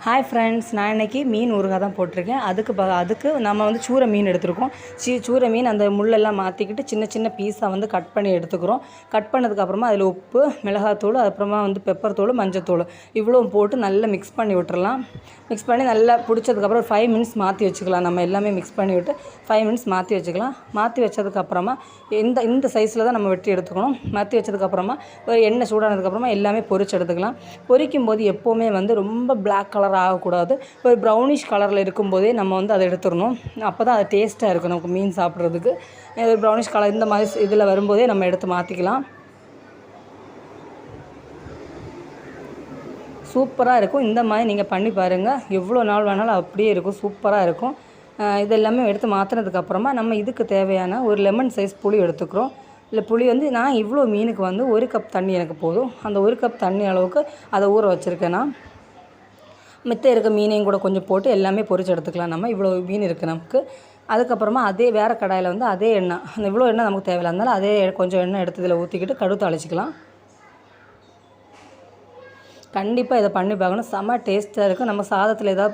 Hi friends, நான் இன்றைக்கி மீன் ஊறுகாய் தான் போட்டிருக்கேன். அதுக்கு நம்ம வந்து சூரை மீன் எடுத்துருக்கோம். சூரை மீன் அந்த முள்ளெல்லாம் மாற்றிக்கிட்டு சின்ன சின்ன பீஸாக வந்து கட் பண்ணி எடுத்துக்கிறோம். கட் பண்ணதுக்கப்புறமா அதில் உப்பு, மிளகாத்தூள், அப்புறமா வந்து பெப்பர் தூள், மஞ்சத்தூள் இவ்வளோ போட்டு நல்லா மிக்ஸ் பண்ணி விட்டுறலாம். மிக்ஸ் பண்ணி நல்லா பிடிச்சதுக்கப்புறம் ஒரு 5 மினிட்ஸ் மாற்றி வச்சுக்கலாம். நம்ம எல்லாமே மிக்ஸ் பண்ணி விட்டு 5 மினிட்ஸ் மாற்றி வச்சுக்கலாம். மாற்றி வச்சதுக்கப்புறமா இந்த சைஸில் தான் நம்ம வெட்டி எடுத்துக்கணும். மாற்றி வச்சதுக்கப்புறமா ஒரு எண்ணெய் சூடானதுக்கப்புறமா எல்லாமே பொரிச்சு எடுத்துக்கலாம். பொரிக்கும் போது எப்போவுமே வந்து ரொம்ப பிளாக் கலர் ஆகக்கூடாது. ஒரு ப்ரௌனிஷ் கலரில் இருக்கும்போதே நம்ம வந்து அதை எடுத்துடணும். அப்போ தான் அது டேஸ்ட்டாக இருக்கும் நமக்கு மீன் சாப்பிட்றதுக்கு. ப்ரௌனிஷ் கலர் இந்த மாதிரி இதில் வரும்போதே நம்ம எடுத்து மாற்றிக்கலாம். சூப்பராக இருக்கும். இந்த மாதிரி நீங்கள் பண்ணி பாருங்கள். எவ்வளோ நாள் வேணாலும் அப்படியே இருக்கும். சூப்பராக இருக்கும். இதெல்லாமே எடுத்து மாற்றினதுக்கப்புறமா நம்ம இதுக்கு தேவையான ஒரு லெமன் சைஸ் புளி எடுத்துக்கிறோம். இல்லை புளி வந்து நான் இவ்வளோ மீனுக்கு வந்து 1 கப் தண்ணி எனக்கு போதும். அந்த 1 கப் தண்ணி அளவுக்கு அதை ஊற வச்சுருக்கேன். நான் மித்த இருக்க மீனையும் கூட கொஞ்சம் போட்டு எல்லாமே பொரிச்சு எடுத்துக்கலாம். நம்ம இவ்வளோ மீன் இருக்குது நமக்கு. அதுக்கப்புறமா அதே வேறு கடாயில் வந்து அதே எண்ணெய், அந்த இவ்வளோ எண்ணெய் நமக்கு தேவையில்லை, அதனால் அதே கொஞ்சம் எண்ணெய் எடுத்து இதில் ஊற்றிக்கிட்டு கடுகு தாளிச்சிக்கலாம். கண்டிப்பாக இதை பண்ணி பார்க்கணும். செம்ம டேஸ்ட்டாக இருக்கும். நம்ம சாதத்தில் ஏதாவது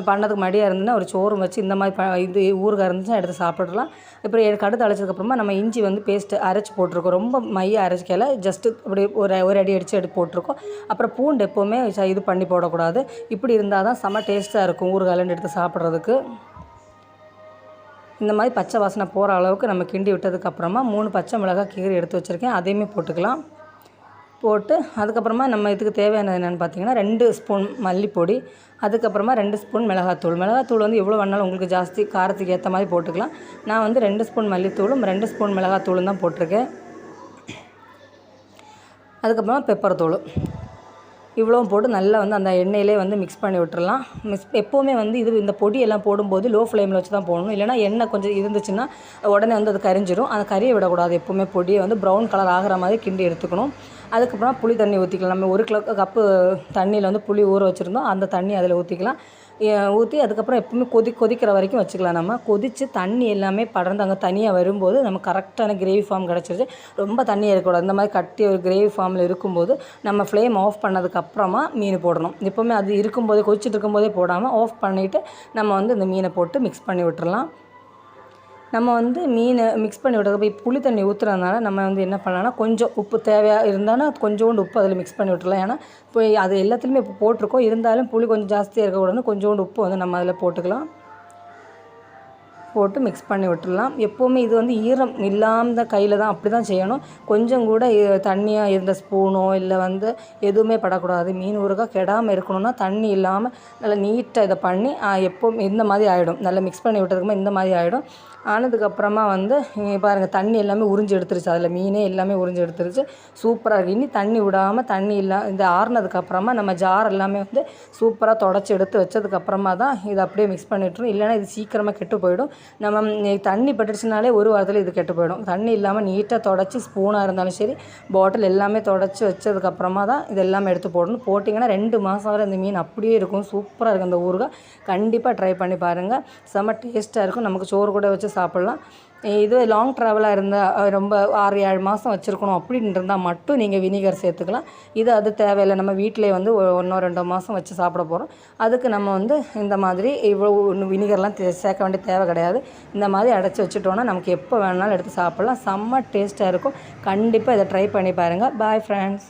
பண்ணதுக்கு மடியாக இருந்துன்னா ஒரு சோறும் வச்சு இந்த மாதிரி இது ஊறுகாய் இருந்துச்சுன்னா எடுத்து சாப்பிட்றலாம். இப்போ கடுகு அழைச்சதுக்கப்புறமா நம்ம இஞ்சி வந்து பேஸ்ட்டு அரைச்சி போட்டிருக்கோம். ரொம்ப மைய அரைச்சிக்கல, ஜஸ்ட்டு இப்படி ஒரு அடி அடித்து எடுத்து போட்டிருக்கோம். அப்புறம் பூண்டு எப்போவுமே இது பண்ணி போடக்கூடாது. இப்படி இருந்தால் தான் செம்ம டேஸ்ட்டாக இருக்கும் ஊறுகாய்லேருந்து எடுத்து சாப்பிட்றதுக்கு. இந்த மாதிரி பச்சை வாசனை போகிற அளவுக்கு நம்ம கிண்டி விட்டதுக்கப்புறமா 3 பச்சை மிளகாய் கீரை எடுத்து வச்சுருக்கேன். அதையுமே போட்டுக்கலாம். போட்டு அதுக்கப்புறமா நம்ம இதுக்கு தேவையானது என்னென்னு பார்த்தீங்கன்னா 2 ஸ்பூன் மல்லிப்பொடி, அதுக்கப்புறமா 2 ஸ்பூன் மிளகாத்தூள் வந்து எவ்வளோ வேணாலும் உங்களுக்கு ஜாஸ்தி காரத்துக்கு ஏற்ற மாதிரி போட்டுக்கலாம். நான் வந்து 2 ஸ்பூன் மல்லித்தூளும் 2 ஸ்பூன் மிளகாத்தூளும் தான் போட்டிருக்கேன். அதுக்கப்புறமா பெப்பர் தூள் இவ்வளோவும் போட்டு நல்லா வந்து அந்த எண்ணெயிலே வந்து மிக்ஸ் பண்ணி விட்டுறலாம். எப்போவுமே வந்து இந்த பொடியெல்லாம் போடும்போது லோ ஃப்ளேமில் வச்சு தான் போடணும். இல்லைனா எண்ணெய் கொஞ்சம் இருந்துச்சுன்னா உடனே வந்து அது கரிஞ்சிடும். அந்த கறியை விடக்கூடாது. எப்போவுமே பொடியை வந்து ப்ரௌன் கலர் ஆகிற மாதிரி கிண்டி எடுத்துக்கணும். அதுக்கப்புறம் புளி தண்ணி ஊற்றிக்கலாம். நம்ம 1 கப்பு தண்ணியில் வந்து புளி ஊற வச்சுருந்தோம். அந்த தண்ணி அதில் ஊற்றிக்கலாம். ஊற்றி அதுக்கப்புறம் எப்பவுமே கொதிக்கிற வரைக்கும் வச்சுக்கலாம். நம்ம கொதித்து தண்ணி எல்லாமே படர்ந்து அங்கே தனியாக வரும்போது நம்ம கரெக்டான கிரேவி ஃபார்ம் கிடச்சிருச்சு. ரொம்ப தண்ணியாக இருக்கக்கூடாது. இந்த மாதிரி கட்டி ஒரு கிரேவி ஃபார்மில் இருக்கும்போது நம்ம ஃப்ளேம் ஆஃப் பண்ணதுக்கப்புறமா மீன் போடணும். எப்போவுமே அது இருக்கும்போதே கொதிச்சுட்டு இருக்கும்போதே போடாமல் ஆஃப் பண்ணிவிட்டு நம்ம வந்து இந்த மீனை போட்டு மிக்ஸ் பண்ணி விட்டுறலாம். நம்ம வந்து மீனை மிக்ஸ் பண்ணி விட்றது புளி தண்ணி ஊற்றுறதுனால நம்ம வந்து என்ன பண்ணலாம்னா கொஞ்சம் உப்பு தேவையாக இருந்தாலும் கொஞ்சோண்டு உப்பு அதில் மிக்ஸ் பண்ணி விட்டுறலாம். ஏன்னா இப்போ அது எல்லாத்துலேயுமே இப்போ போட்டிருக்கோம். இருந்தாலும் புளி கொஞ்சம் ஜாஸ்தியாக இருக்கக்கூடாதுன்னு கொஞ்சோண்டு உப்பு வந்து நம்ம அதில் போட்டுக்கலாம். போட்டு மிக்ஸ் பண்ணி விட்டுடலாம். எப்போவுமே இது வந்து ஈரம் இல்லாமல் கையில் தான் அப்படி தான் செய்யணும். கொஞ்சம் கூட தண்ணியாக இருந்த ஸ்பூனோ இல்லை வந்து எதுவுமே படக்கூடாது. மீன் ஊறுகாய் கெடாமல் இருக்கணும்னா தண்ணி இல்லாமல் நல்லா நீட்டாக இதை பண்ணி எப்போவும் இந்த மாதிரி ஆகிடும். நல்லா மிக்ஸ் பண்ணி விட்டதுக்குமா இந்த மாதிரி ஆகிடும். ஆனதுக்கப்புறமா வந்து பாருங்கள் தண்ணி எல்லாமே உறிஞ்சி எடுத்துருச்சு. அதில் மீனே எல்லாமே உறிஞ்சி எடுத்துருச்சு. சூப்பராக இருக்குது. இனி தண்ணி விடாமல் தண்ணி இந்த ஆறுனதுக்கப்புறமா நம்ம ஜார் எல்லாமே வந்து சூப்பராக தொடச்சி எடுத்து வச்சதுக்கப்புறமா தான் இதை அப்படியே மிக்ஸ் பண்ணிட்டுரும். இல்லைனா இது சீக்கிரமாக கெட்டு போயிடும். நம்ம தண்ணி பட்டுடுச்சுனாலே ஒரு வாரத்தில் இது கெட்டு போயிடும். தண்ணி இல்லாமல் நீட்டாக தொடச்சி ஸ்பூனாக இருந்தாலும் சரி பாட்டில் எல்லாமே தொடச்சி வச்சதுக்கப்புறமா தான் இது எல்லாமே எடுத்து போடணும். போட்டிங்கன்னா 2 மாதம் வரை இந்த மீன் அப்படியே இருக்கும். சூப்பராக இருக்கும். அந்த ஊறுகாய் கண்டிப்பாக ட்ரை பண்ணி பாருங்கள். செம்ம டேஸ்ட்டாக இருக்கும். நமக்கு சோறு கூட வச்சு சாப்பிட்லாம். இது லாங் ட்ராவலாக இருந்தால் ரொம்ப 6-7 மாதம் வச்சுருக்கணும் அப்படின்னு இருந்தால் மட்டும் நீங்கள் வினிகர் சேர்த்துக்கலாம். அது தேவையில்லை. நம்ம வீட்டிலே வந்து 1-2 மாதம் வச்சு சாப்பிட போகிறோம். அதுக்கு நம்ம வந்து இந்த மாதிரி இவ்வளோ வினிகர்லாம் சேர்க்க வேண்டிய தேவை கிடையாது. இந்த மாதிரி அடைச்சி வச்சுட்டோன்னா நமக்கு எப்போ வேணாலும் எடுத்து சாப்பிட்லாம். செம்ம டேஸ்ட்டாக இருக்கும். கண்டிப்பாக இதை ட்ரை பண்ணி பாருங்கள். Bye friends.